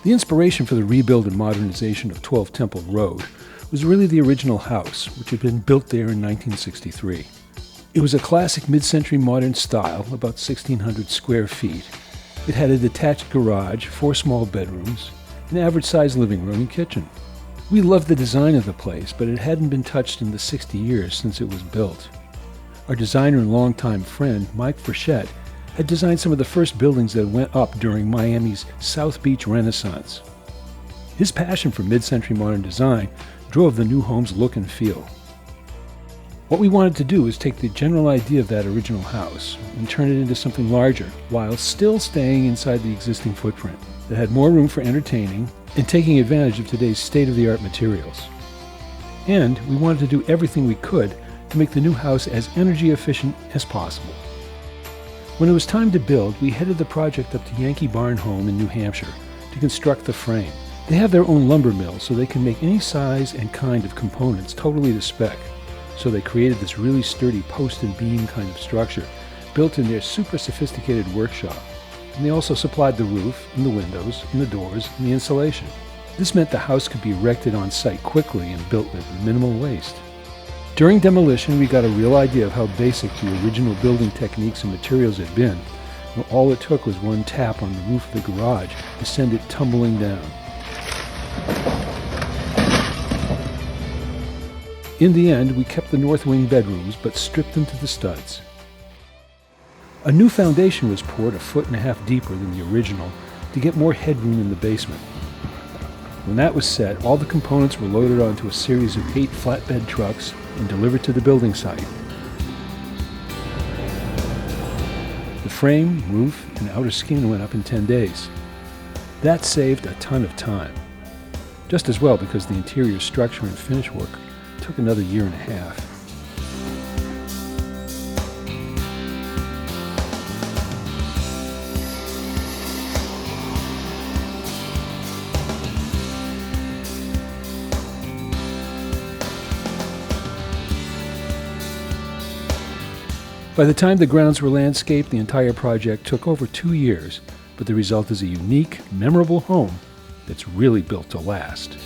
The inspiration for the rebuild and modernization of 12 Temple Road was really the original house, which had been built there in 1963. It was a classic mid-century modern style, about 1,600 square feet. It had a detached garage, 4 small bedrooms, an average-sized living room and kitchen. We loved the design of the place, but it hadn't been touched in the 60 years since it was built. Our designer and longtime friend, Mike Frechette, had designed some of the first buildings that went up during Miami's South Beach Renaissance. His passion for mid-century modern design drove the new home's look and feel. What we wanted to do was take the general idea of that original house and turn it into something larger, while still staying inside the existing footprint that had more room for entertaining and taking advantage of today's state-of-the-art materials. And we wanted to do everything we could to make the new house as energy efficient as possible. When it was time to build, we headed the project up to Yankee Barn Home in New Hampshire to construct the frame. They have their own lumber mill, so they can make any size and kind of components totally to spec. So they created this really sturdy post and beam kind of structure built in their super sophisticated workshop. And they also supplied the roof and the windows and the doors and the insulation. This meant the house could be erected on site quickly and built with minimal waste. During demolition, we got a real idea of how basic the original building techniques and materials had been. And all it took was one tap on the roof of the garage to send it tumbling down. In the end, we kept the north wing bedrooms, but stripped them to the studs. A new foundation was poured 1.5 feet deeper than the original to get more headroom in the basement. When that was set, all the components were loaded onto a series of 8 flatbed trucks and delivered to the building site. The frame, roof, and outer skin went up in 10 days. That saved a ton of time. Just as well, because the interior structure and finish work took another 1.5 years. By the time the grounds were landscaped, the entire project took over 2 years, but the result is a unique, memorable home that's really built to last.